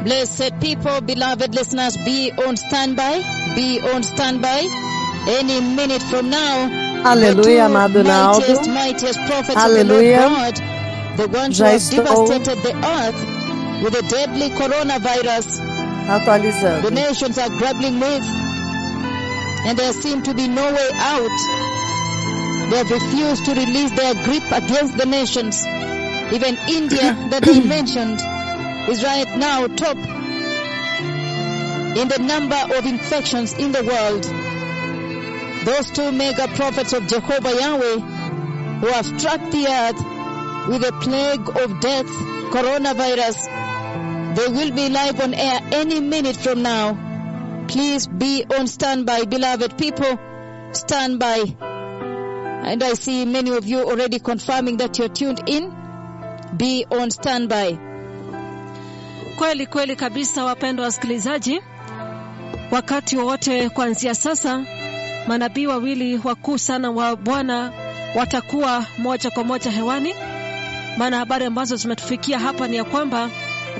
Blessed people, beloved listeners, be on standby. Be on standby. Any minute from now, Aleluia, amado Naldo. mightiest prophets Aleluia. of the Lord God, the ones who have devastated the earth with the deadly coronavirus, atualizando. the nations are grappling with, and there seems to be no way out. They have refused to release their grip against the nations. Even India, that they mentioned, is right now top in the number of infections in the world. Those two mega prophets of Jehovah Yahweh who have struck the earth with a plague of death, coronavirus, they will be live on air any minute from now. Please be on standby, beloved people. Stand by. And I see many of you already confirming that you're tuned in. Be on standby. Kweli kweli kabisa, wapendwa wasikilizaji. Wakati wote kuanzia sasa, manabii wawili wakuu sana wa Bwana watakuwa moja kwa moja hewani. Maana habari ambazo zimetufikia hapa ni ya kwamba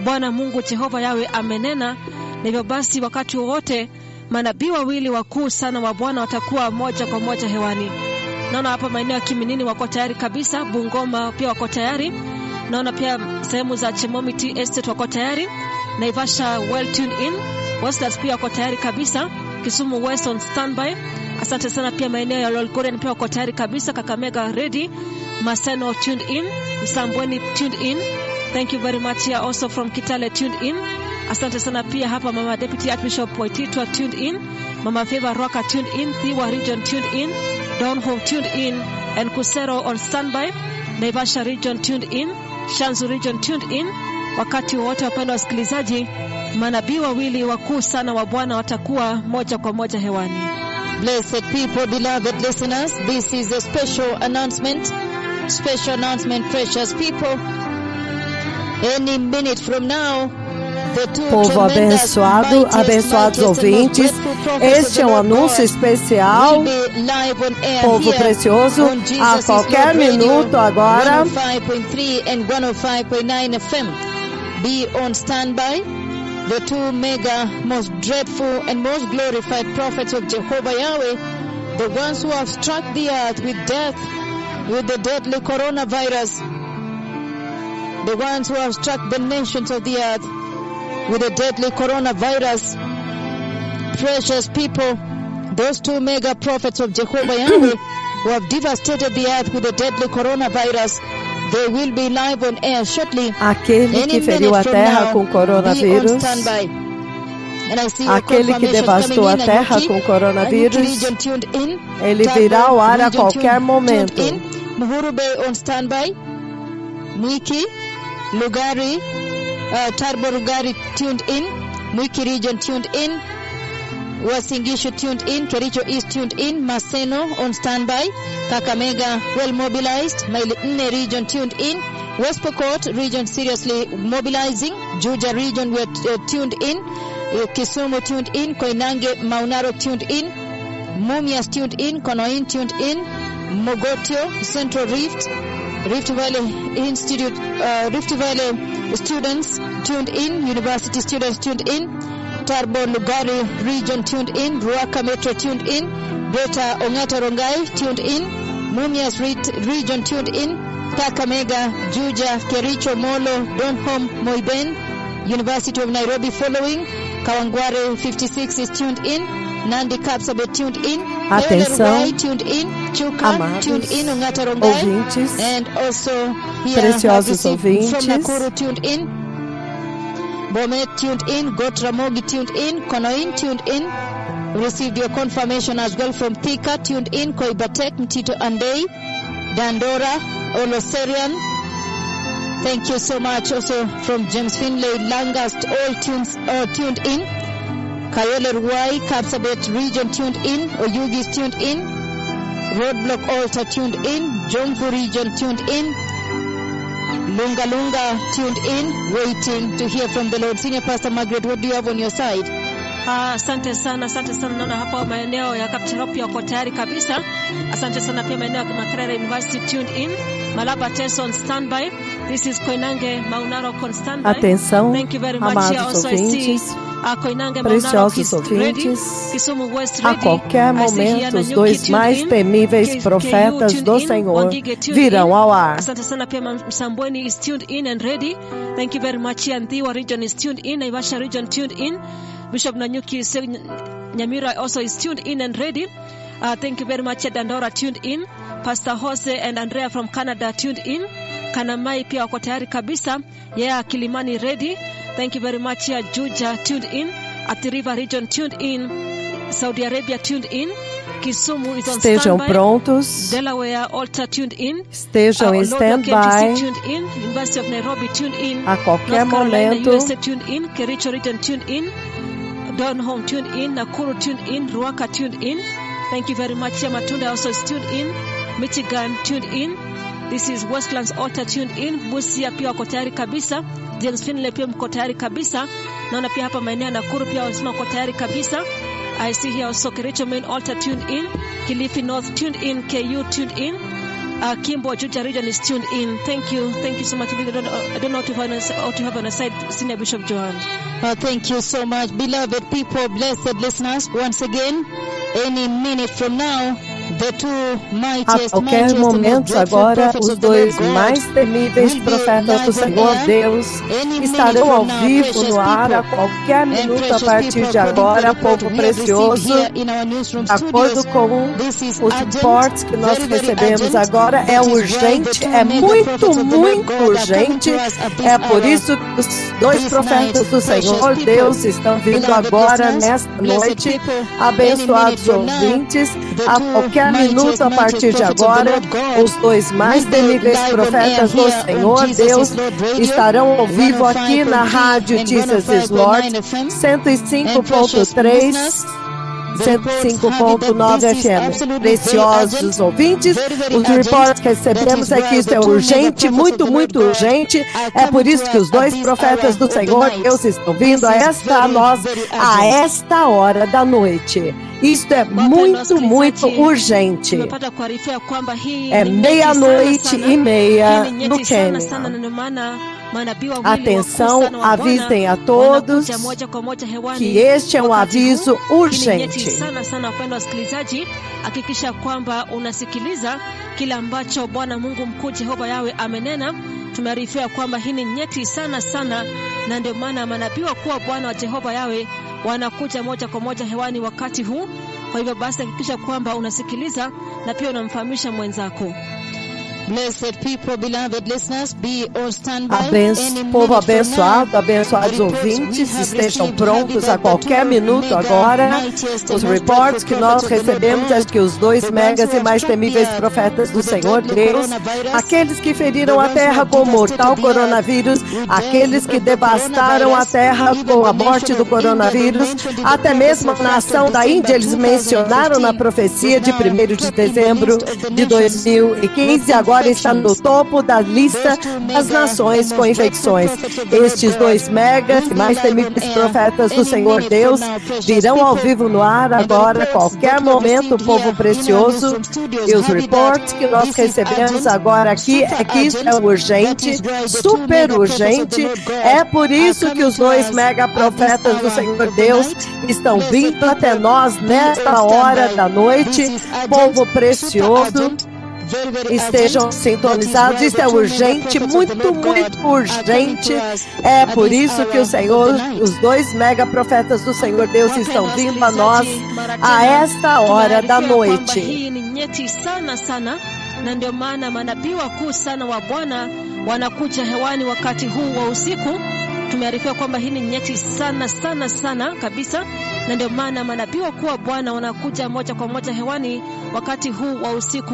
Bwana Mungu Jehova Yawe amenena, na hivyo basi wakati wote manabii wawili wakuu sana wa Bwana watakuwa moja kwa moja hewani. Naona hapa maeneo ya Kiminini wako tayari kabisa, Bungoma pia wako tayari. Naona pia sehemu za Chemomiti Estate wako tayari, Naivasha well tuned in, Westlands pia wako tayari kabisa, Kisumu West on standby. Asante sana pia maeneo ya Lolgoren pia wako tayari kabisa, Kakamega ready, Maseno tuned in, Msambweni tuned in. Thank you very much here also from Kitale tuned in. Asante sana pia hapa Mama Deputy Archbishop Waititwa tuned in, Mama Favor Roka tuned in, Thiwa region tuned in, Donholm tuned in, and Kusero on standby, Naivasha region tuned in, Shanzu region tuned in. Wakati wote wapendwa wasikilizaji, manabii wawili wakuu sana wa Bwana watakuwa moja kwa moja hewani. Blessed people, beloved listeners, this is a special announcement, precious people. Any minute from now, the two Povo abençoado, abençoados ouvintes, este é um anúncio especial, povo precioso, a qualquer minuto agora. 105.3 and 105.9 FM. Be on standby. The two mega, most dreadful and most glorified prophets of Jehovah Yahweh, the ones who have struck the earth with death, with the deadly coronavirus, the ones who have struck the nations of the earth with the deadly coronavirus. Precious people, those two mega prophets of Jehovah Yahweh who have devastated the earth with the deadly coronavirus, they will be live on air shortly. Aquele que feriu a terra com coronavírus, aquele que devastou a terra com coronavírus, ele virá ao ar a qualquer momento. Muhuru Bay on standby. Mwiki, Lugari, Tarbo Lugari tuned in. Mwiki region tuned in. Wasingishu tuned in. Kericho East tuned in. Maseno on standby. Kakamega well mobilized. Mailene region tuned in. West Pokot region seriously mobilizing. Juja region we are tuned in. Kisumu tuned in. Koinange Maunaro tuned in. Mumias tuned in. Konoin tuned in. Mogotio Central Rift Valley Institute, Rift Valley students tuned in. University students tuned in. Tarbo Lugari region tuned in. Ruaka Metro tuned in. Greater Ongata Rongai tuned in. Mumias region tuned in. Kakamega, Juja, Kericho, Molo, Donholm, Moiben, University of Nairobi following. Kawangware 56 is tuned in. Nandi Kapsabet tuned in. Atenção, tuned in. Chuka amados tuned in. Ongata Rongai, ouvintes, and also here preciosos ouvintes, from Nakuru tuned in. Bomet tuned in. Gotramogi tuned in. Konoin tuned in. Received your confirmation as well from Thika tuned in. Koibatek, Mtito Andei, Dandora, Oloserian. Thank you so much. Also from James Finlay, Langast, all tuned in. Kayole Ruai, Kapsabet region tuned in. Oyugis tuned in. Roadblock Altar tuned in. Jomvu region tuned in. Lunga tuned in. Waiting to hear from the Lord. Senior Pastor Margaret, what do you have on your side? Asante sana. Naona hapa maeneo ya Kapchorop yako tayari kabisa. Asante sana pia maeneo ya Makerere University tuned in. Malaba Teso on standby. This is Koinange Maunaro on standby. Atenção, Thank you very much. amados ouvintes, Koinange preciosos ouvintes, a qualquer momento os dois mais temíveis profetas do Senhor virão ao ar. Asante sana pia Msambweni is tuned in and ready. Thank you very much. Andiwa region is tuned in. Naivasha region tuned in. Bishop Nanyuki Nyamira also is tuned in and ready. Thank you very much. Dandora tuned in. Pastor Jose and Andrea from Canada tuned in. Kanamai pia wako tayari kabisa. Kilimani ready. Thank you very much. Juja tuned in. Athi River region tuned in. Saudi Arabia tuned in. Kisumu is on Estejam standby. prontos. Delaware Alta tuned in. Estejam em standby. tuned in. University of Nairobi tuned in. A qualquer North Carolina, momento. USA tuned in. Kericho region tuned in. Donholm tuned in. Nakuru tuned in. Ruaka tuned in. Thank you very much. Matunda also is tuned in. Michigan tuned in. This is Westlands Alta tuned in. Busia pia wako tayari kabisa. James Finley pia mko tayari kabisa. Naona pia hapa maeneo ya Nakuru pia wako tayari kabisa. I see here also Kericho Main Alta tuned in. Kilifi North tuned in. KU tuned in. Kimbo Juja region is tuned in. Thank you so much. I don't know what to have on the side, Senior Bishop Joan. Thank you so much, beloved people, blessed listeners. Once again, any minute from now, the two mightiest, A qualquer momento agora, os dois mais temíveis profetas do Senhor Deus estarão ao vivo no ar a qualquer minuto a partir de agora, povo precioso. De acordo com os reportes que nós recebemos agora, é urgente, é muito urgente. É por isso que os dois profetas do Senhor Deus estão vindo agora, nesta noite. Abençoados ouvintes, a qualquer minuto a partir de agora, os dois mais temíveis profetas do Senhor Deus estarão ao vivo aqui na rádio Jesus is Lord 105.3 105.9 FM. Preciosos ouvintes, os reportes que recebemos é que isso é urgente, muito urgente. É por isso que os dois profetas do Senhor Deus estão vindo a esta hora da noite. Isto é muito urgente. É 00:30 no Quênia. Atenção, avisem a todos que este é um aviso urgente. Sana wapendwa wasikilizaji, hakikisha kwamba unasikiliza kila ambacho Bwana Mungu mkuu Jehova Yawe amenena. Tumearifiwa kwamba hii ni nyeti sana, na ndio maana manabii wa Bwana wa Jehova Yawe wanakuja moja kwa moja hewani wakati huu. Kwa hivyo basi hakikisha kwamba unasikiliza na pia unamfahamisha mwenzako. Blessed people, beloved listeners, be on standby. Povo abençoado, abençoados ouvintes, estejam prontos a qualquer minuto agora. Os reportes que nós recebemos é que os dois megas e mais temíveis profetas do Senhor Deus, aqueles que feriram a terra com o mortal coronavírus, aqueles que devastaram a terra com a morte do coronavírus, até mesmo a nação da Índia, eles mencionaram na profecia de 1º de dezembro de 2015, agora está no topo da lista das nações com infecções. Estes dois megas e mais temíveis profetas do Senhor Deus virão ao vivo no ar agora, a qualquer momento, povo precioso. E os reportes que nós recebemos agora aqui é que isso é urgente, super urgente. É por isso que os dois mega profetas do Senhor Deus estão vindo até nós nesta hora da noite, povo precioso. Estejam sintonizados, isso é urgente, muito urgente. É por isso que o Senhor, os dois mega profetas do Senhor Deus estão vindo a nós a esta hora da noite. Na ndio maana manabii wakuu sana wa Bwana wanakuja hewani wakati huu wa usiku. Tumearifiwa kwamba hii ni nyeti sana kabisa, na ndio maana manabii wakuu wa Bwana wanakuja moja kwa moja hewani wakati huu wa usiku,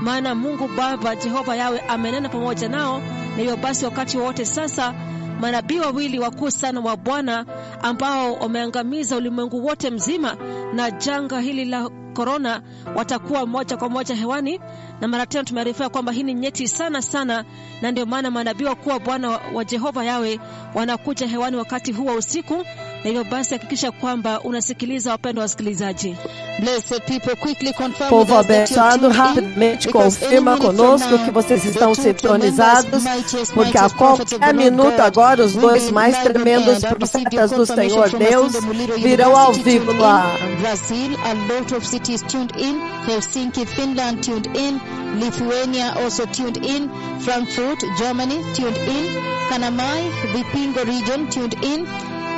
maana Mungu Baba Jehova Yawe amenena pamoja nao. Na hiyo basi wakati wote sasa manabii wawili wakuu sana wa Bwana ambao wameangamiza ulimwengu wote mzima na janga hili la corona watakuwa moja kwa moja hewani. Na mara tena tumearifiwa kwamba hii ni nyeti sana, na ndio maana manabii wakuu wa Bwana wa Jehova Yawe wanakuja hewani wakati huu wa usiku, na hivyo basi hakikisha kwamba unasikiliza, wapendwa wasikilizaji. Blessed people, quickly confirm Povo with us that you're abençoado, tuned in, rapidamente because confirma any minute conosco from now, que vocês estão the two sintonizados, tremendous, porque a mightiest prophets of the qualquer Lord minuto God agora os will dois be mais live on tremendos air. I've received your profetas do confirmation Senhor from Deus Masinde Muliro virão ao University, vivo tuned no ar. in. Brazil, a lot of cities tuned in. Helsinki, Finland, tuned in. Lithuania also tuned in. Frankfurt, Germany, tuned in. Kanamai, Vipingo region, tuned in.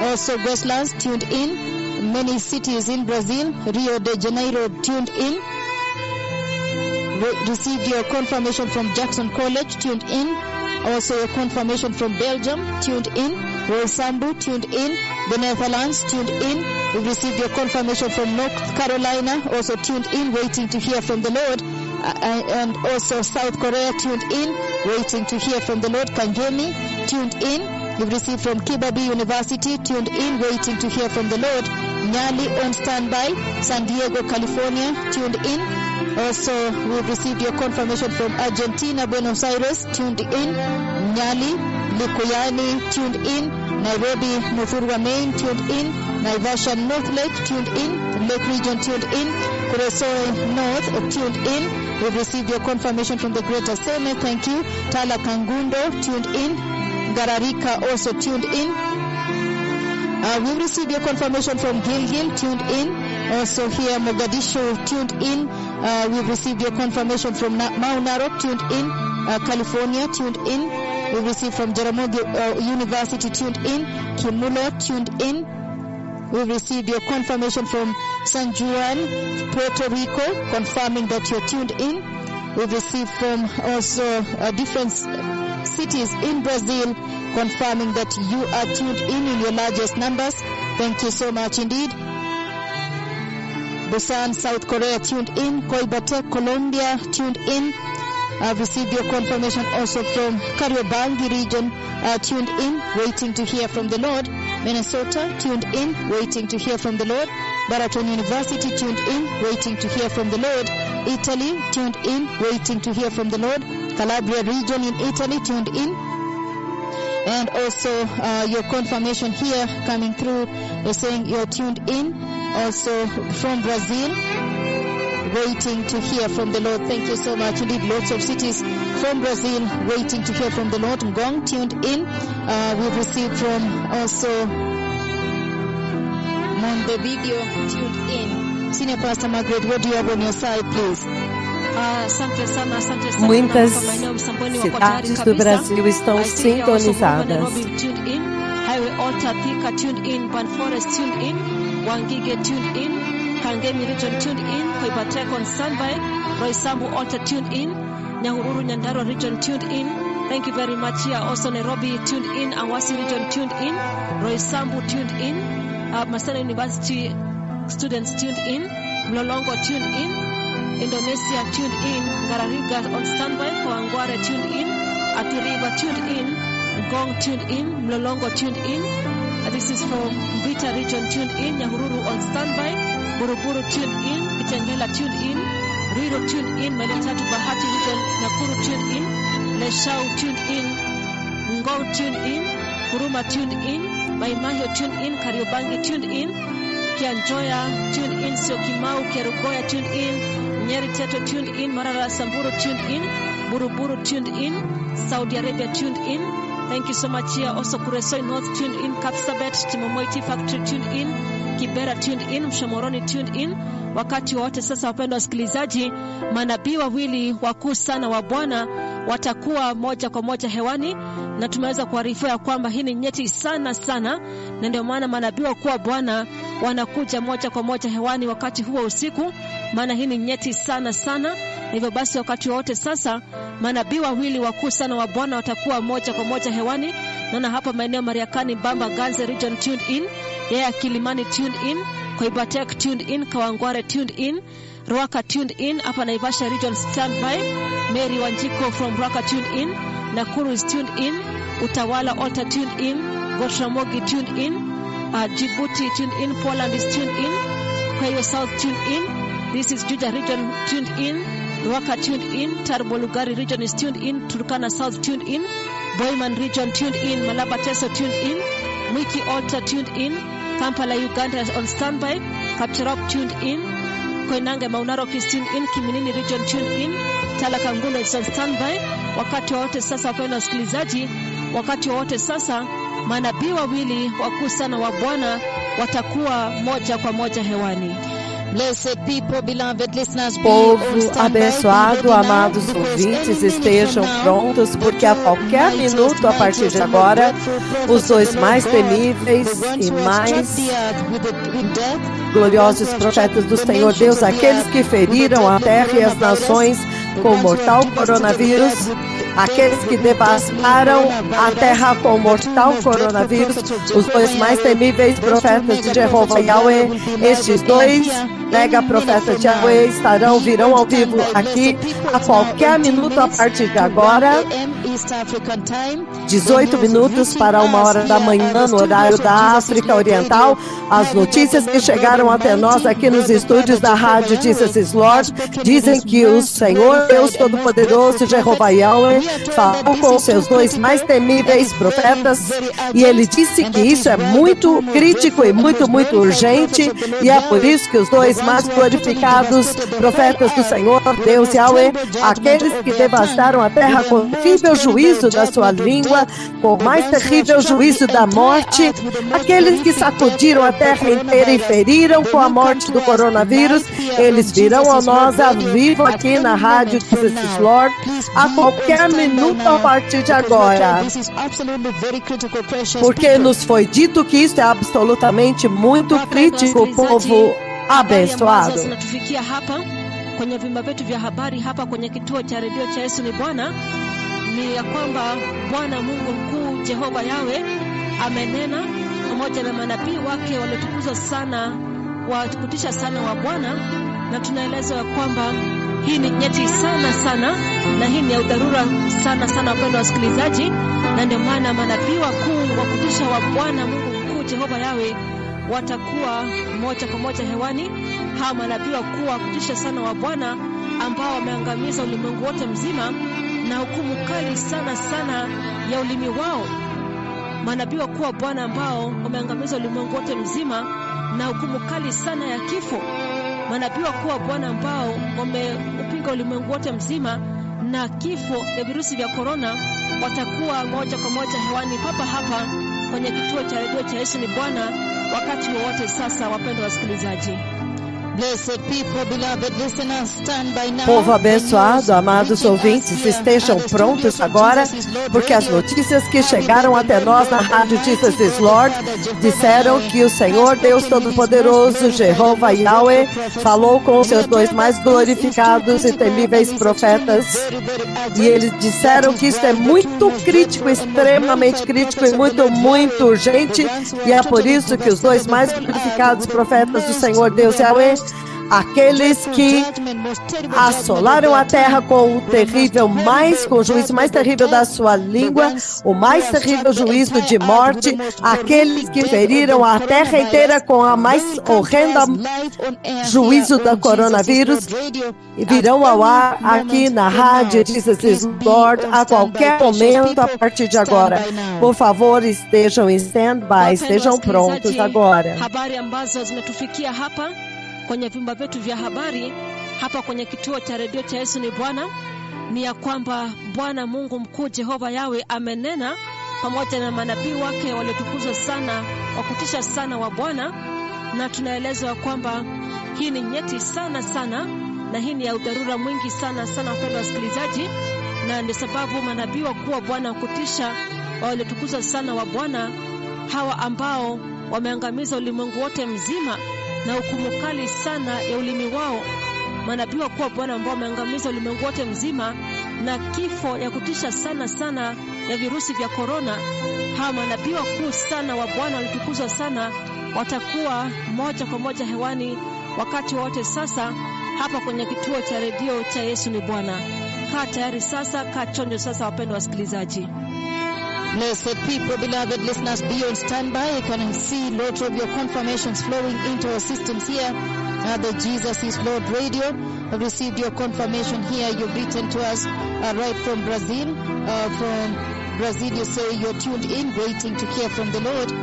Also Westlands, tuned in. Many cities in Brazil, Rio de Janeiro, tuned in. Received your confirmation from Jackson College, tuned in. Also your confirmation from Belgium, tuned in. Roysambu, tuned in. The Netherlands, tuned in. We received your confirmation from North Carolina, also tuned in, waiting to hear from the Lord. And also South Korea, tuned in, waiting to hear from the Lord. Kangemi, tuned in. We've received from Kibabi University, tuned in, waiting to hear from the Lord. Nyali on standby. San Diego, California, tuned in. Also, we've received your confirmation from Argentina, Buenos Aires, tuned in. Nyali, Likuyani, tuned in. Nairobi, Muthurwa, Maine, tuned in. Naivasha, North Lake, tuned in. Lake Region, tuned in. Kuresoi North, tuned in. We've received your confirmation from the Greater Seme, thank you. Tala Kangundo, tuned in. Gararika, also tuned in. We've received your confirmation from Gilgil, tuned in. Also here, Mogadishu, tuned in. We've received your confirmation from Mount Narok, tuned in. California, tuned in. We've received from Jaramogi University, tuned in. Kimulo, tuned in. We've received your confirmation from San Juan, Puerto Rico, confirming that you're tuned in. We've received from also different cities in Brazil, confirming that you are tuned in your largest numbers. Thank you so much indeed. Busan, South Korea, tuned in. Coimbatore, Colombia, tuned in. I've received your confirmation also from Kariobangi region, tuned in, waiting to hear from the Lord. Minnesota, tuned in, waiting to hear from the Lord. Baraton University, tuned in, waiting to hear from the Lord. Italy, tuned in, waiting to hear from the Lord. Calabria region in Italy, tuned in. And also your confirmation here coming through is saying you're tuned in. Also from Brazil, waiting to hear from the Lord. Thank you so much indeed. Lots of cities from Brazil waiting to hear from the Lord. Ngong, tuned in. We've received from also Montevideo, tuned in. Senior Pastor Margaret, what do you have on your side, please? Asante sana. Muitas Kwa maeneo Msambweni wako tayari cidades do kabisa. Brasil estão I see here also sintonizadas. Nairobi, tuned in. Highway Alta, Thika, tuned in. Banforest, tuned in. Wangige, tuned in. Kangemi region, tuned in. Koibateko on standby. Roysambu Alta, tuned in. Nyahururu Nyandarua region, tuned in. Thank you very much here. Also Nairobi, tuned in. Awasi region, tuned in. Roysambu, tuned in. Maseno University students, tuned in. Mlolongo, tuned in. Indonesia, tuned in. Garariga on standby. Kawangware, tuned in. Atiriba, tuned in. Ngong, tuned in. Mlolongo, tuned in. This is from Vita region, tuned in. Nyahururu on standby. Buruburu, tuned in. Kitengela, tuned in. Riro, tuned in. Melitatu Bahati region, Nakuru, tuned in. Leshau, tuned in. Ngong, tuned in. Huruma, tuned in. Maimahio, tuned in. Kariobangi, tuned in. Kianjoya, tuned in. Syokimau, Kerugoya, tuned in. Nyeri Teto, tuned in. Marara, Samburu, tuned in. Buruburu, tuned in. Saudi Arabia, tuned in. Thank you so much here. Also Kuresoi North, tuned in. Kapsabet, Timomoiti Factory, tuned in. Kibera, tuned in. Mshomoroni, tuned in. Wakati wote sasa, wapendwa wasikilizaji, manabii wawili wakuu sana wa Bwana watakuwa moja kwa moja hewani, na tumeweza kuarifiwa ya kwamba hii ni nyeti sana, na ndio maana manabii wakuu wa Bwana wanakuja moja kwa moja hewani wakati huo usiku, maana hii ni nyeti sana. Hivyo basi wakati wote sasa manabii wawili wakuu sana wa Bwana watakuwa moja kwa moja hewani. Naona hapa maeneo Mariakani, Bamba, Ganze region, tuned in. Kilimani, tuned in. Koibatek, tuned in. Kawangware, tuned in. Ruaka, tuned in. Hapa Naivasha region, standby. Mary Wanjiko from Ruaka, tuned in. Nakuru is tuned in. Utawala Alta, tuned in. Gotramogi, tuned in. Djibouti, tuned in. Poland is tuned in. Kwayo South, tuned in. This is Juja region, tuned in. Ruaka, tuned in. Tarbolugari region is tuned in. Turkana South, tuned in. Boyman region, tuned in. Malaba Teso, tuned in. Mwiki Alta, tuned in. Kampala, Uganda is on standby. Kapchorop tuned in. Koinange Maunarok is tuned in. Kiminini region tuned in. Talakangula is on standby. Wakati wote sasa, wapendwa wasikilizaji, wakati wote sasa manabii wawili wakuu sana wa Bwana watakuwa moja kwa moja hewani. Blessed people, beloved listeners, Povo abençoado, amados ouvintes, estejam prontos, porque a qualquer minuto, a partir de agora, os dois mais temíveis e mais gloriosos profetas do Senhor Deus, aqueles que feriram a terra e as nações com o mortal coronavírus, aqueles que devastaram a terra com o mortal coronavírus, os dois mais temíveis profetas de Jeová Yahweh, estes dois mega profetas de Yahweh virão ao vivo aqui a qualquer minuto a partir de agora, 18 minutos para 1h da manhã no horário da África Oriental. As notícias que chegaram até nós aqui nos estúdios da Rádio Jesus Lord dizem que o Senhor Deus Todo-Poderoso, Jeová Yahweh, falou com seus dois mais temíveis profetas e ele disse que isso é muito crítico e muito urgente, e é por isso que os dois mais glorificados profetas do Senhor Deus Yahweh, aqueles que devastaram a terra com terrível juízo da sua língua, com o mais terrível juízo da morte, aqueles que sacudiram a terra inteira e feriram com a morte do coronavírus, eles virão a nós ao vivo aqui na Rádio Jesus Lord a qualquer minuto a partir de agora, porque nos foi dito que isso é absolutamente muito crítico, povo abençoado. Zinatufikia hapa kwenye vyumba vyetu vya habari hapa kwenye kituo cha redio cha Yesu ni Bwana, ni ya kwamba Bwana Mungu mkuu Jehova Yawe amenena pamoja na manabii wake waliotukuzwa sana, kutisha sana wa Bwana, na tunaelezwa ya kwamba hii ni nyeti sana na hii ni ya udharura sana wapendwa wasikilizaji, na ndio maana manabii wakuu wa kutisha wa Bwana Mungu mkuu Jehova Yawe watakuwa moja kwa moja hewani. Hawa manabii wakuu wa kutisha sana wa Bwana ambao wameangamiza ulimwengu wote mzima na hukumu kali sana ya ulimi wao. Manabii wakuu wa Bwana ambao wameangamiza ulimwengu wote mzima na hukumu kali sana ya kifo. Manabii wakuu wa Bwana ambao wameupinga ulimwengu wote mzima na kifo ya virusi vya corona watakuwa moja kwa moja hewani hapa kwenye kituo cha redio cha Yesu ni Bwana wakati wowote sasa, wapendwa wasikilizaji. Blessed people, beloved listeners, stand by now. Povo abençoado, amados ouvintes, estejam prontos agora, porque as notícias que chegaram até nós na Rádio Jesus Lord disseram que o Senhor Deus Todo-Poderoso, Jeová Yahweh, falou com seus dois mais glorificados e temíveis profetas, e eles disseram que isso é muito crítico, extremamente crítico e muito urgente, e é por isso que os dois mais glorificados profetas do Senhor Deus Yahweh, aqueles que assolaram a terra com o juízo mais terrível da sua língua, o mais terrível juízo de morte, aqueles que feriram a terra inteira com a mais horrenda juízo do coronavírus, virão ao ar aqui na Rádio Jesus Lord a qualquer momento a partir de agora. Por favor, estejam em stand-by, estejam prontos agora. Habari ambazo zinatufikia hapa kwenye vyumba vyetu vya habari hapa kwenye kituo cha redio cha Yesu ni Bwana, ni ya kwamba Bwana Mungu mkuu Jehova Yawe amenena pamoja na manabii wake waliotukuzwa sana, wakutisha sana wa Bwana, na tunaelezwa kwamba hii ni nyeti sana na hii ni ya udharura mwingi sana wapendwa wasikilizaji, na ndio sababu manabii wakuu wa Bwana wakutisha waliotukuzwa sana wa Bwana, hawa ambao wameangamiza ulimwengu wote mzima na hukumu kali sana ya ulimi wao, manabii wakuu wa Bwana ambao wameangamiza ulimwengu wote mzima na kifo ya kutisha sana ya virusi vya corona, hawa manabii wakuu sana wa Bwana walitukuzwa sana watakuwa moja kwa moja hewani wakati wote sasa hapa kwenye kituo cha redio cha Yesu ni Bwana. Kaa tayari sasa, kaa chonjo sasa wapendwa wasikilizaji. Blessed people, beloved listeners, be on standby. You can see lots of your confirmations flowing into our systems here at the Jesus is Lord Radio. I've received your confirmation here. You've written to us right from Brazil. From Brazil, you say you're tuned in, waiting to hear from the Lord.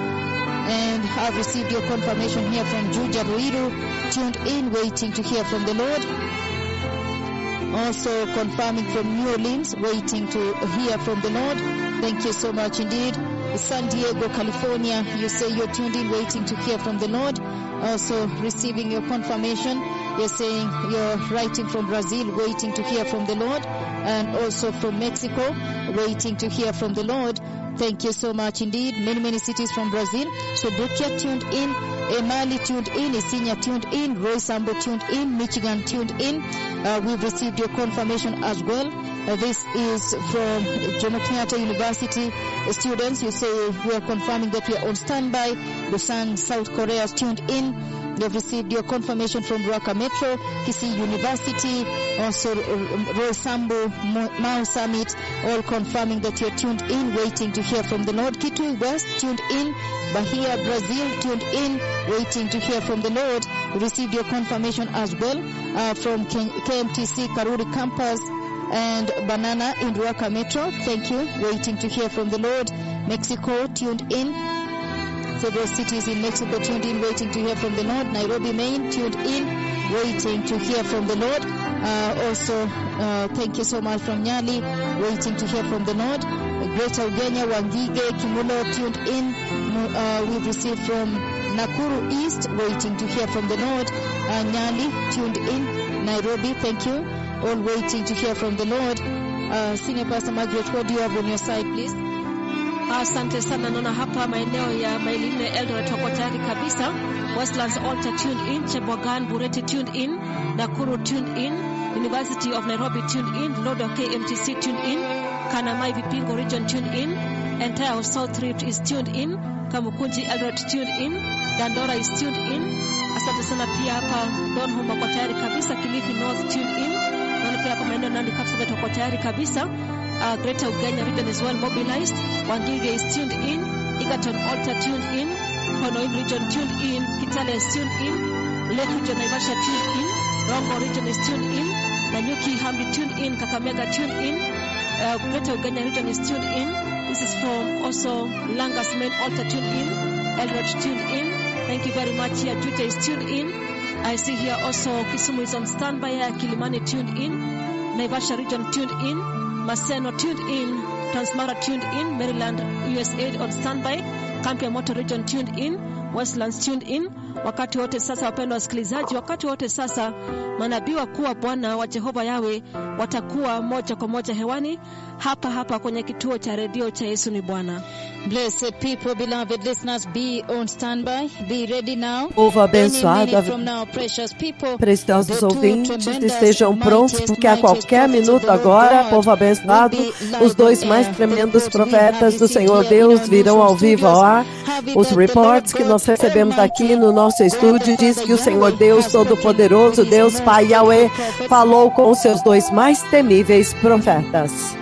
And I've received your confirmation here from Juja Ruiru, tuned in, waiting to hear from the Lord. Also confirming from New Orleans, waiting to hear from the Lord. Thank you so much indeed. San Diego, California, you say you're tuned in, waiting to hear from the Lord. Also receiving your confirmation. You're saying you're writing from Brazil, waiting to hear from the Lord. And also from Mexico, waiting to hear from the Lord. Thank you so much indeed. Many cities from Brazil. So Bukia tuned in, Emali tuned in, Isinya tuned in, Roy Sambo tuned in, Michigan tuned in. We've received your confirmation as well. This is from Jomo Kenyatta University students. You say we are confirming that we are on standby. Busan, South Korea is tuned in. You have received your confirmation from Ruaka Metro, Kisii University, also Roy Sambo, Mao Summit, all confirming that you're tuned in, waiting to hear from the Lord. Kitui West, tuned in. Bahia, Brazil, tuned in, waiting to hear from the Lord. We received your confirmation as well from KMTC Karuri Campus and Banana in Ruaka Metro. Thank you, waiting to hear from the Lord. Mexico, tuned in. Several cities in Mexico tuned in, waiting to hear from the Lord. Nairobi, Maine, tuned in, waiting to hear from the Lord. Also, thank you so much from Nyali, waiting to hear from the Lord. Greater Ugenya, Wangige, Kimulo, tuned in. We've received from Nakuru East, waiting to hear from the Lord. Nyali, tuned in. Nairobi, thank you. All waiting to hear from the Lord. Senior Pastor Margaret, what do you have on your side, please? Asante sana. Naona hapa maeneo ya maili 4 Eldoret wako tayari kabisa. Westlands Altar tuned in, Chebogan Bureti tuned in, Nakuru tuned in, University of Nairobi tuned in, Lodo KMTC tuned in, Kanamai Vipingo region tuned in, entire South Rift is tuned in, Kamukunji Eldoret tuned in, Dandora is tuned in. Asante sana pia hapa Donholm wako tayari kabisa, Kilifi North tuned in. Naona pia hapa maeneo Nandi Kapsabet wako tayari kabisa. Greater Ugenya region is well mobilized. Wangige is tuned in. Egerton Altar tuned in. Konoin region tuned in. Kitale is tuned in. Lake region Naivasha tuned in. Rongo region is tuned in. Nanyuki Hambi tuned in. Kakamega tuned in. Greater Ugenya region is tuned in. This is from also Langas main Altar tuned in. Eldoret tuned in. Thank you very much. Here Juja is tuned in. I see here also Kisumu is on standby. Kilimani tuned in. Naivasha region tuned in. Maseno tuned in, Transmara tuned in, Maryland USA on standby, Kampia Moto region tuned in, Westlands tuned in. Wakati wote sasa, wapendwa wasikilizaji, wakati wote sasa manabii wakuu wa Bwana wa Jehova Yawe watakuwa moja kwa moja hewani hapa kwenye kituo cha redio cha Yesu ni Bwana. Blessed people, beloved listeners, be on standby, be ready now. Povo abençoado, preciosos ouvintes, estejam prontos, porque a qualquer minuto agora, povo abençoado, os dois mais tremendos profetas do Senhor Deus virão ao vivo ao ar. Os reports que nós recebemos aqui no nosso estúdio diz que o Senhor Deus Todo-Poderoso, Deus Pai Yahweh, falou com os seus dois mais temíveis profetas.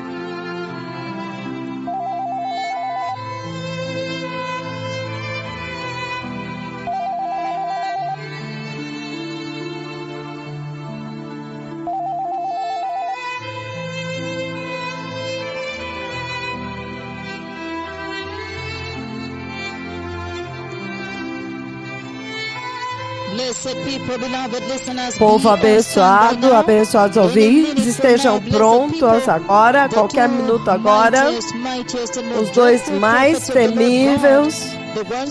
Povo abençoado, abençoados ouvintes, estejam prontos agora, a qualquer minuto agora, os dois mais temíveis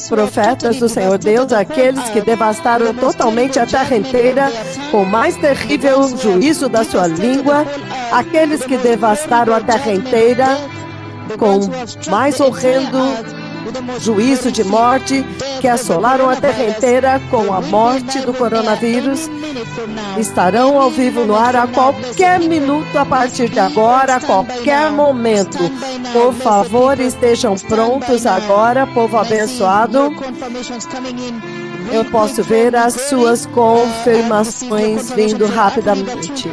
profetas do Senhor Deus, aqueles que devastaram totalmente a terra inteira com o mais terrível juízo da sua língua, aqueles que devastaram a terra inteira com o mais horrendo juízo de morte, que assolaram a terra inteira com a morte do coronavírus, estarão ao vivo no ar a qualquer minuto a partir de agora, a qualquer momento. Por favor, estejam prontos agora, povo abençoado. Eu posso ver as suas confirmações vindo rapidamente.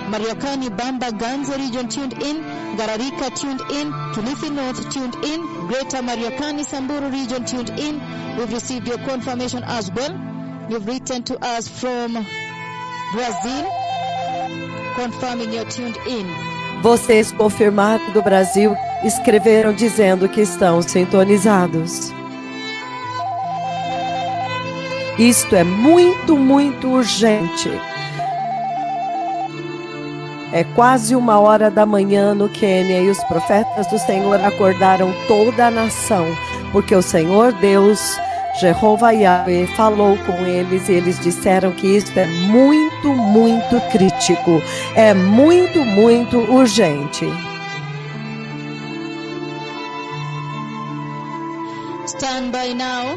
Mariakani, Bamba, Ganze region tuned in, Gararika tuned in, Kilifi North tuned in, Greater Mariakani, Samburu region tuned in. We've received your confirmation as well. You've written to us from Brazil, confirming you're tuned in. Vocês confirmaram do Brasil, escreveram dizendo que estão sintonizados. Isto é muito, muito urgente. É quase 1h da manhã no Quênia e os profetas do Senhor acordaram toda a nação, porque o Senhor Deus, Jeová Yahweh, falou com eles e eles disseram que isso é muito, muito crítico, é muito, muito urgente. Stand by now.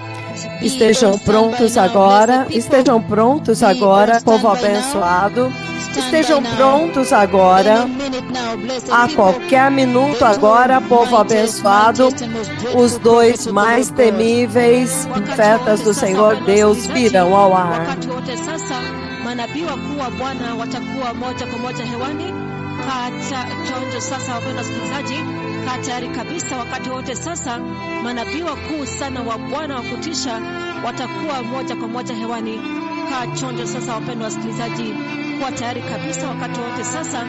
Estejam prontos agora, povo abençoado. Estejam prontos agora, a qualquer minuto agora, povo abençoado. Os dois mais temíveis profetas do Senhor Deus virão ao ar. Wakati wote sasa manabii wakuu wa Bwana watakuwa moja kwa moja hewani. Kaa chonjo sasa, wapendwa wasikilizaji, kaa tayari kabisa. Wakati wote sasa manabii wakuu sana wa Bwana wa kutisha watakuwa moja kwa moja hewani. Kaa chonjo sasa, wapendwa wasikilizaji, kuwa tayari kabisa. Wakati wote sasa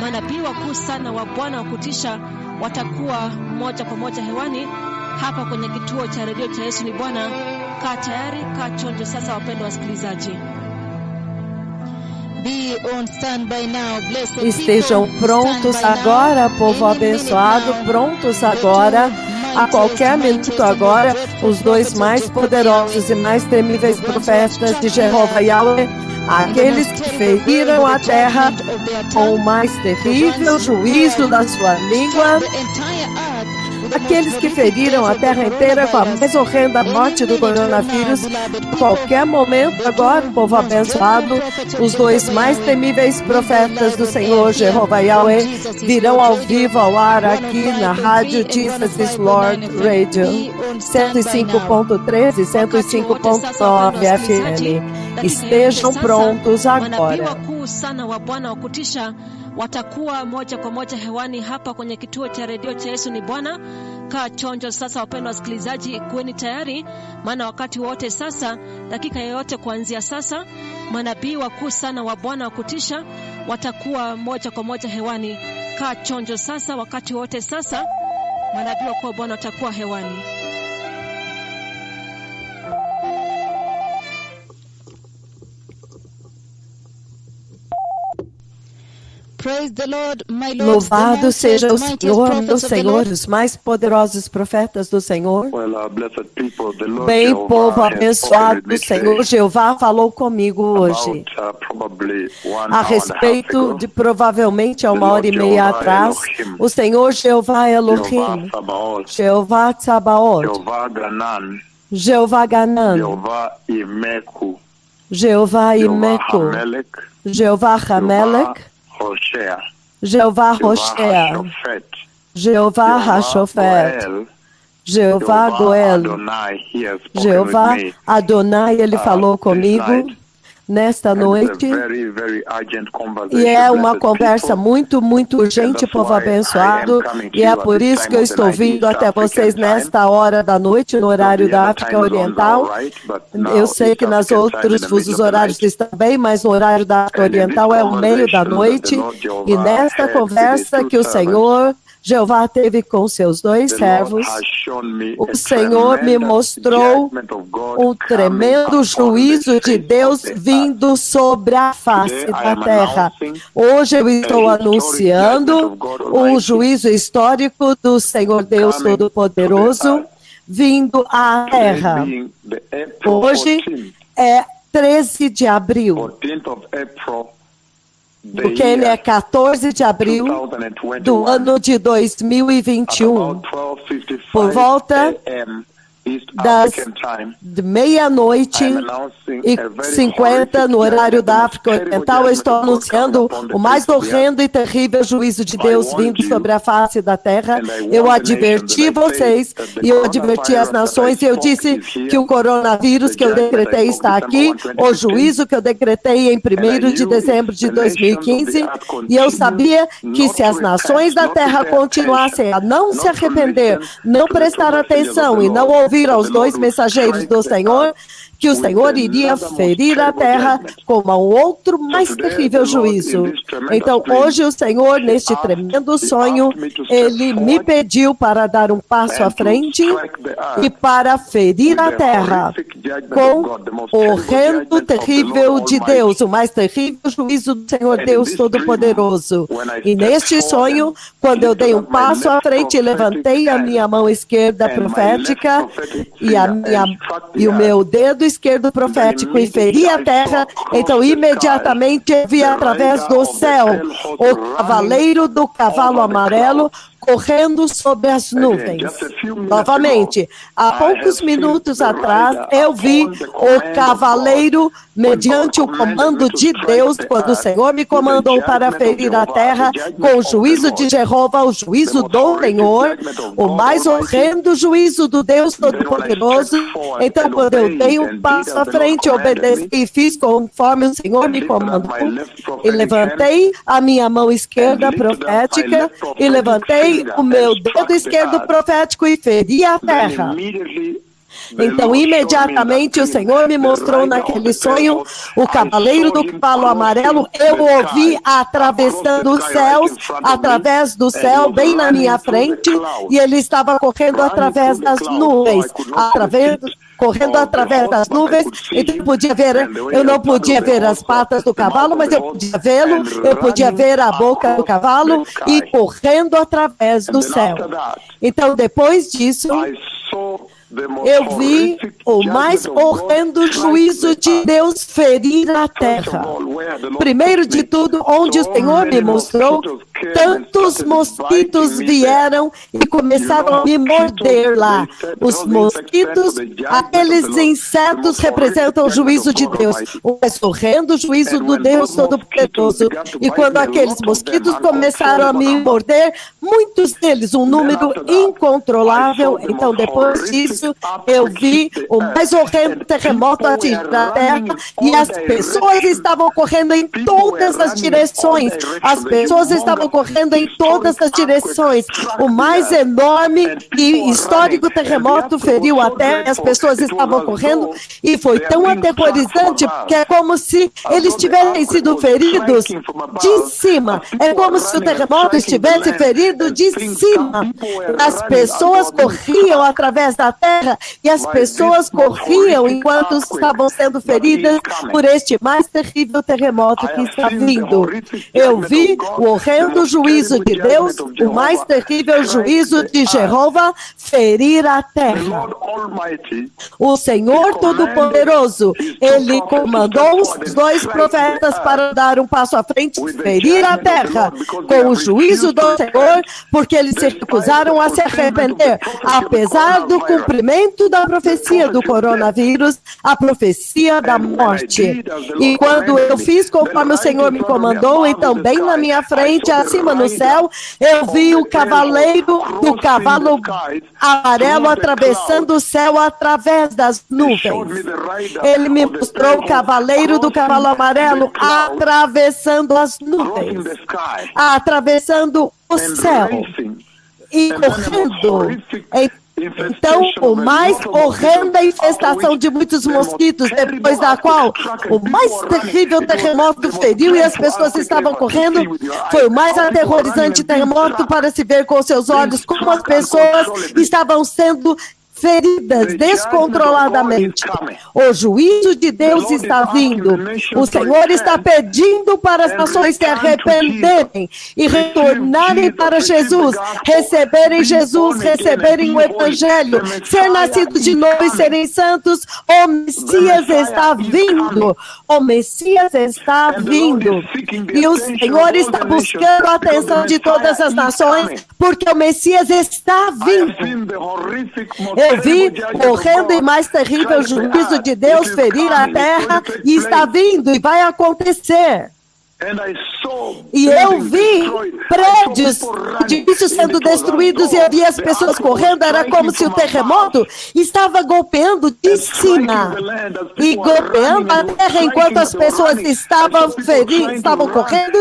manabii wakuu sana wa Bwana wa kutisha watakuwa moja kwa moja hewani hapa kwenye kituo cha redio cha Yesu ni Bwana. Kaa tayari, kaa chonjo sasa, wapendwa wasikilizaji. Be on standby now, blessed Estejam people. prontos Stand by agora, now. povo Any minute abençoado, now. prontos agora, a qualquer minuto agora, os dois mais poderosos e mais temíveis profetas de Jeová Yahweh, aqueles que feriram a terra com o mais terrível juízo da sua língua, The entire earth with the aqueles most que horrific feriram a plagues of terra the inteira com a coronavirus. mais horrenda morte do coronavírus, a qualquer momento agora, povo abençoado, os dois mais temíveis profetas do Senhor Jeová Yahweh virão ao vivo ao ar aqui na rádio Jesus is Lord Radio 105.13 e 105.9 FM. Estejam prontos Manabii agora. wakuu sana wa Bwana wa kutisha watakuwa moja kwa moja hewani hapa kwenye kituo cha redio cha Yesu ni Bwana. Kaa chonjo sasa, wapendwa wasikilizaji, kuweni tayari, maana wakati wote sasa, dakika yoyote kuanzia sasa, manabii wakuu sana wa Bwana wa kutisha watakuwa moja kwa moja hewani. Kaa chonjo sasa, wakati wote sasa, manabii wakuu wa Bwana watakuwa hewani. Praise the Lord, my Lord. Louvado seja o Senhor, meu Senhor, os mais poderosos profetas do Senhor. Blessed people, the Lord Bem, Jehovah povo has abençoado spoken with do me Senhor, Jeová falou comigo hoje probably 1 hour a and a half respeito ago. de provavelmente há 1h30 atrás. O Senhor Jeová Elohim, Jehová Jeová Sabaoth, Tsabaoth, Jehová Ganan, Jeová Ganan, Jehová Imeku, Jeová Jehová Imeco, Hamelech, Jeová Hamelech, Hoshea, Jeová Jehová Roshea, Hashofet, Jeová Hashofet, Goel, Jeová Goel, Adonai, he has spoken Jeová with me. Adonai, ele falou this comigo night. nesta And noite. it's a very, very urgent conversation, E é uma blessed conversa people. muito, muito urgente, that's povo why I abençoado. am coming to E é you at por this isso time que eu of the estou night, vindo East até vocês African time. nesta hora da noite, no horário The da other África time zones are Oriental. all right, but now Eu sei que East nas African time outros in the fusos middle of the horários night. está bem, mas no horário da África And in this Oriental é o meio da conversation that noite. the Lord Jehovah E nesta had with his conversa two que o servants, Senhor Jeová teve com seus dois the Lord servos, has shown me o a Senhor me tremendous mostrou judgment of God um coming tremendo upon the juízo de face Deus of the earth. vindo sobre a face Today I da am terra. announcing Hoje eu a estou historic judgment anunciando of God o Almighty juízo histórico do Senhor Deus coming to the Todo-Poderoso earth. vindo à Today terra. being the April Hoje 14th, é 13 de abril. 14th of April, the No Quênia é year 14 de abril 2021, do ano de at 2021. about 12:55 Por volta a.m. East das African time. de meia-noite I am announcing e a very 50 no horrific horário judgment, da the most África terrible Oriental. Eu judgment estou of God coming anunciando upon the o mais face of the earth. horrendo e terrível juízo de I Deus warned vindo you, sobre a face da terra. and I Eu warned the adverti nations, and I vocês said that the e eu adverti as coronavirus nações e eu that I disse spoke is here. que o coronavírus The que eu judgment I decretei spoke está December aqui, 1, o 2015. juízo que eu decretei em And I 1º de knew dezembro if de the nations of the 2015 earth e eu continue sabia que not se as to nações repent, da not to terra pay continuassem a não attention, se not to arrepender, listen não to the true prestar messengers of the atenção e não Lord, ouvir ouvir aos dois mensageiros do Senhor que o Senhor iria ferir a terra com um outro mais terrível juízo. Então, hoje o Senhor, neste tremendo sonho, Ele me pediu para dar um passo à frente e para ferir a terra com o horrendo terrível de Deus, o mais terrível juízo do Senhor Deus Todo-Poderoso. E neste sonho, quando eu dei um passo à frente e levantei a minha mão esquerda profética e o meu dedo esquerdo profético e feri a terra, então imediatamente eu vi através do céu o cavaleiro do cavalo amarelo correndo sobre as nuvens. Novamente, há poucos minutos atrás, eu vi o cavaleiro, mediante o comando de Deus, quando o Senhor me comandou para ferir a terra, com o juízo de Jeová, o juízo do Senhor, o mais horrendo juízo do Deus Todo-Poderoso. Então, quando eu dei um passo à frente, obedeci e fiz conforme o Senhor me comandou, e levantei a minha mão esquerda profética, e levantei o meu dedo esquerdo profético e feri a terra. Então, imediatamente, o Senhor me mostrou naquele sonho o cavaleiro do cavalo amarelo. Eu o ouvi atravessando os céus, através do céu, bem na minha frente, e ele estava correndo através das nuvens, correndo através das nuvens. Então eu não podia ver as patas do cavalo, mas eu podia vê-lo, eu podia ver a boca do cavalo e correndo através do céu. Então, depois disso, eu vi o mais horrendo juízo de Deus ferir a terra. Primeiro de tudo, onde o Senhor me mostrou, tantos mosquitos vieram e começaram a me morder lá. Os mosquitos, aqueles insetos representam o juízo de Deus, o mais horrendo juízo do Deus Todo-Poderoso. E quando aqueles mosquitos começaram a me morder, muitos deles, um número incontrolável, então depois disso, eu vi o mais horrendo terremoto atingir a terra e as pessoas estavam correndo em todas as direções. As pessoas estavam correndo em todas as direções. O mais enorme e histórico terremoto feriu a terra e as pessoas estavam correndo e foi tão aterrorizante que é como se eles tivessem sido feridos de cima. É como se o terremoto estivesse ferido de cima. As pessoas corriam através da terra e as pessoas corriam enquanto estavam sendo feridas por este mais terrível terremoto que está vindo. Eu vi o horrendo juízo de Deus, o mais terrível juízo de Jeová ferir a terra. O Senhor Todo-Poderoso, Ele comandou os dois profetas para dar um passo à frente e ferir a terra com o juízo do Senhor, porque eles se recusaram a se arrepender, apesar do cumprimento da profecia do coronavírus, a profecia da morte. E quando eu fiz conforme o Senhor me comandou, então bem na minha frente, acima no céu, eu vi o cavaleiro do cavalo amarelo atravessando o céu através das nuvens. Ele me mostrou o cavaleiro do cavalo amarelo atravessando as nuvens, atravessando o céu e correndo. Então, o mais horrenda infestação de muitos mosquitos, depois da qual o mais terrível terremoto feriu e as pessoas estavam correndo, foi o mais aterrorizante terremoto para se ver com seus olhos como as pessoas estavam sendo feridas descontroladamente. O juízo de Deus está vindo. O Senhor está pedindo para as nações se arrependerem e retornarem para Jesus, receberem Jesus, receberem o Evangelho, ser nascidos de novo e serem santos. O Messias está vindo. O Messias está vindo. E o Senhor está buscando a atenção de todas as nações, porque o Messias está vindo. Eu vi o horrendo e mais terrível juízo de Deus ferir a terra e está vindo e vai acontecer. E eu vi edifícios sendo destruídos e havia as pessoas correndo, era como se o terremoto estava golpeando de cima e golpeando a terra enquanto as pessoas estavam correndo.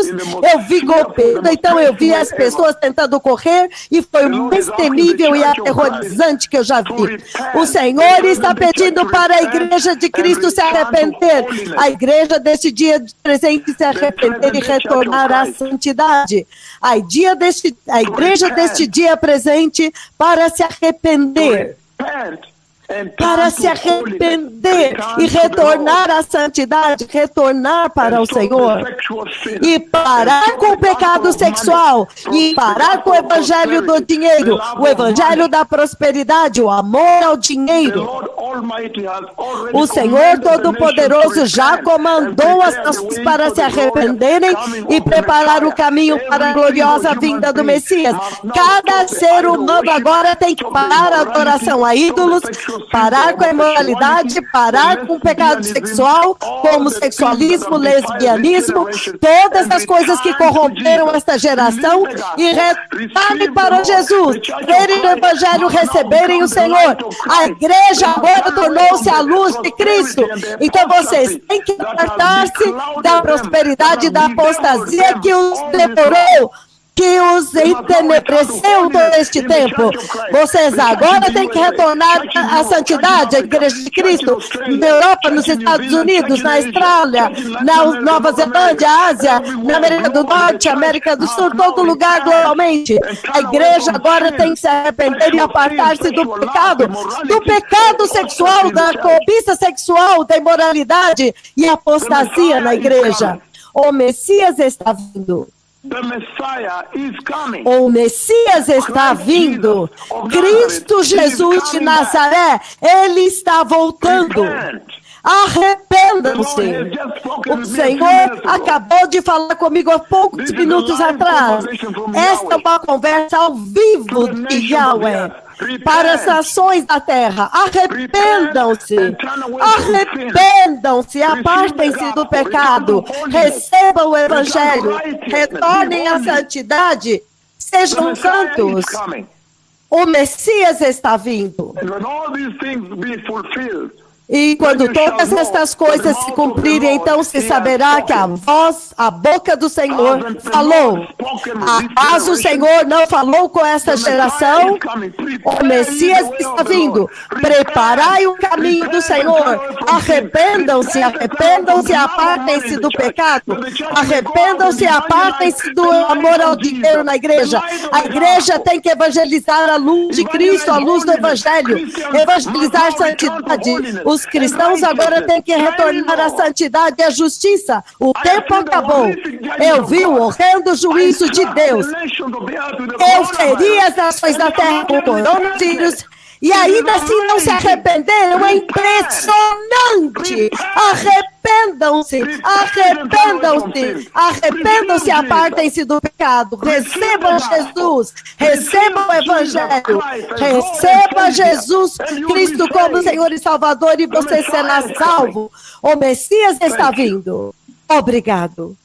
Eu vi golpeando, então eu vi as pessoas tentando correr e foi o mais temível e aterrorizante que eu já vi. O Senhor está pedindo para a igreja de Cristo se arrepender, a igreja deste dia presente se arrepender e retornar à santidade. A igreja deste dia presente para se arrepender. Para se arrepender e retornar à santidade, retornar para o Senhor e parar com o pecado sexual e parar com o evangelho do dinheiro, o evangelho da prosperidade, o amor ao dinheiro. O Senhor Todo-Poderoso já comandou as nações para se arrependerem e preparar o caminho para a gloriosa vinda do Messias. Cada ser humano agora tem que parar a adoração a ídolos, parar com a imoralidade, parar com o pecado sexual, com homossexualismo, lesbianismo, todas as coisas que corromperam esta geração e retornarem para Jesus, verem o Evangelho, receberem o Senhor. A igreja agora tornou-se a luz de Cristo. Então vocês têm que apartar-se da prosperidade, da apostasia que os devorou, que os entenebreceu todo este tempo. Vocês agora têm que retornar à santidade, a igreja de Cristo, na Europa, nos Estados Unidos, na Austrália, na Nova Zelândia, Ásia, na América do Norte, América do Sul, todo lugar globalmente. A igreja agora tem que se arrepender e apartar-se do pecado sexual, da cobiça sexual, da imoralidade e apostasia na igreja. O Messias está vindo. O Messias está vindo. Cristo Jesus de Nazaré, Ele está voltando. Arrependam-se. O Senhor acabou de falar comigo há poucos minutos atrás. Esta é uma conversa ao vivo de Yahweh para as nações da terra. Arrependam-se. Arrependam-se. Apartem-se do pecado. Recebam o Evangelho. Retornem à santidade. Sejam santos. O Messias está vindo. E quando todas estas coisas se cumprirem, então se saberá que a boca do Senhor falou. Mas o Senhor não falou com esta geração. O Messias está vindo. Preparai o caminho do Senhor. Arrependam-se, arrependam-se, apartem-se do pecado. Arrependam-se, apartem-se do amor ao dinheiro na igreja. A igreja tem que evangelizar a luz de Cristo, a luz do Evangelho. Evangelizar a santidade. Os cristãos agora têm que retornar à santidade e à justiça. O tempo acabou. Eu vi o horrendo juízo de Deus. Eu feri as nações da terra com o coronavírus e ainda assim não se arrependeram. É impressionante. Arrependam-se, arrependam-se, arrependam-se, apartem-se do pecado, recebam Jesus, recebam o Evangelho, receba Jesus Cristo como Senhor e Salvador e você será salvo. O Messias está vindo. Obrigado.